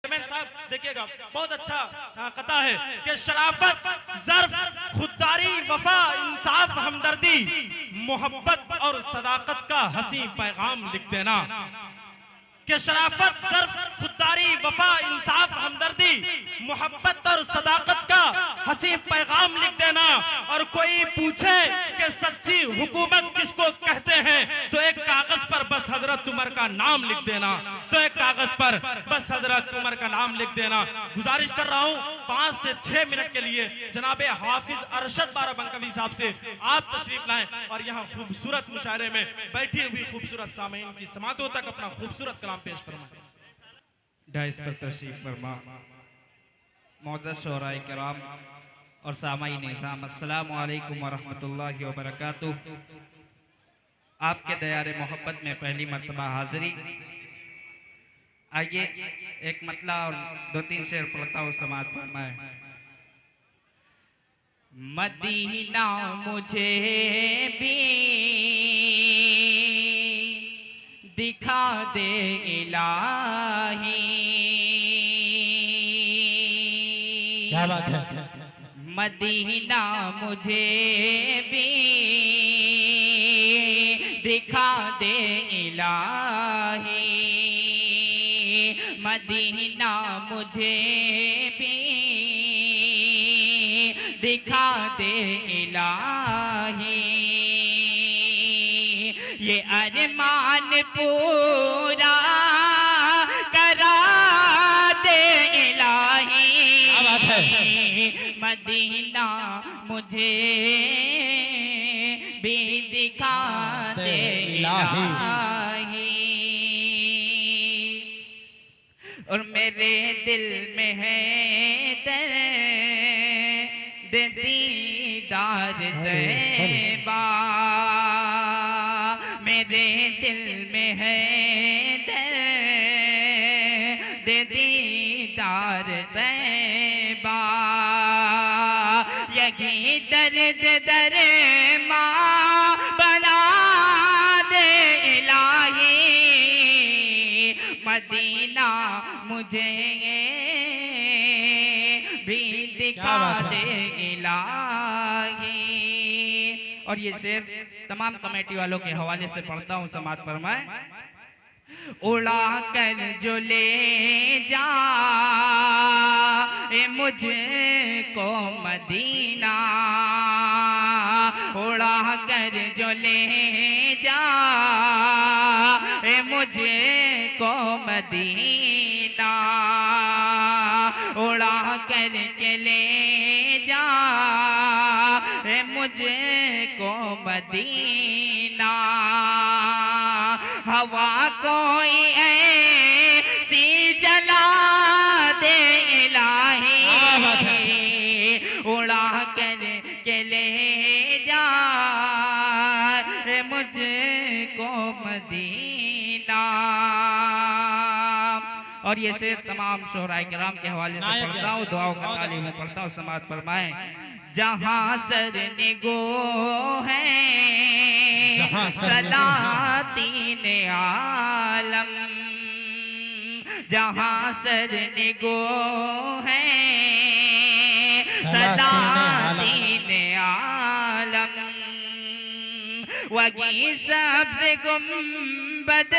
साहब देखिएगा बहुत अच्छा कथा है कि शराफत, ज़र्फ, खुददारी, वफा, इंसाफ, हमदर्दी, मोहब्बत और सदाकत का हसी पैगाम लिख देना। कि शराफत, ज़र्फ, खुददारी, वफा, इंसाफ, हमदर्दी, मोहब्बत और सदाकत का हसी पैगाम लिख देना। और कोई पूछे कि सच्ची हुकूमत किसको कहते हैं तो एक कागज पर बस हजरत उमर का नाम लिख देना। तो एक कागज पर बस हजरत उमर का नाम लिख देना। गुजारिश कर रहा हूं 5 से 6 मिनट के लिए जनाबे हाफिज अरशद बाराबंकवी साहब से आप तशरीफ लाएं और यहाँ खूबसूरत मुशायरे में बैठी हुई खूबसूरत सामीन की समातों तक अपना खूबसूरत कलाम पेश फरमाएं। डाइस पर तशरीफ फरमा मौजूद शोराए किराम और सामाईन निज़ाम, अस्सलामु अलैकुम व रहमतुल्लाहि व बरकातुहू। आपके दयारे मोहब्बत में पहली मर्तबा हाजिरी। आइए एक मतला और 2-3 शेर पढ़ता हूँ, समाअत फरमाए। मदीना मुझे भी दिखा दे इलाही, क्या बात है। मदीना मुझे भी दिखा दे इलाही, मदीना मुझे भी दिखा दे इलाही। ये अरमान पूरा करा दे इलाही, क्या बात है। मदीना मुझे भी दिखा दे इलाही। और मेरे दिल में है दर्द दीदार तैबा, मेरे दिल में है दर्द दीदार तैबा। यही दर्द दरमा बना दे इलाही, मदीना मुझे भी दिखा दे इलाही। और ये शेर तमाम कमेटी वालों के हवाले से पढ़ता हूँ, समाअत फरमाए। उड़ा कर जो ले जा मुझको मदीना, उड़ा कर जो ले जा मुझको मदीना, उड़ा कर के ले जा मुझको मदीना। हवा कोई ऐसी चला दे इलाही, उड़ा कर के ले जा मुझको मदीना। और ये शेर तमाम शोहराए किराम के हवाले से पढ़ता हूँ, दुआओं का तालीम में पढ़ता हूँ, समाअत फरमाएं। जहाँ सर निगो है सलातीन आलम, जहाँ सर निगो है सलातीन आलम। वही सबसे गुंबद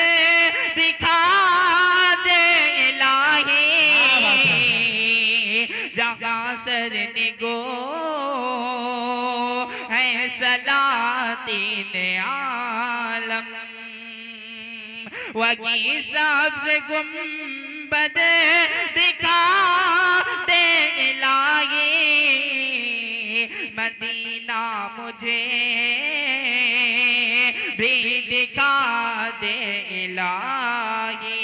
दिखा दे इलाही, जहाँ सर निगो है सलातीन आलम। वही सबसे गुंबद दिखा दे इलाही, मदीना मुझे भी दिखा दे इलाही।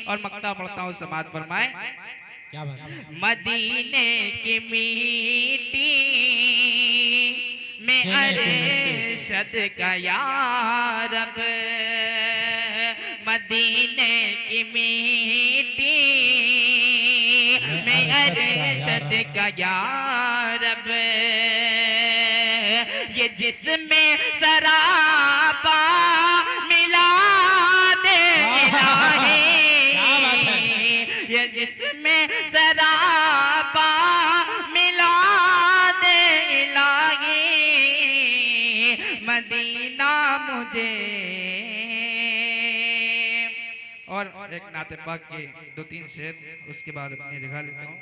और मक्ता पढ़ता हूँ, समाअत फरमाए। क्या बात है। मदीने की मिट्टी में अरशद का यारब, मदीने की मिट्टी में अरशद का यारब। ये जिसमें सरापा मिला दे इलाही, ये जिसमें सराबा मिला दे इलाही मदीना मुझे। और एक नाते पाक के 2-3 शेर उसके बाद अपनी जगह लेता हूँ।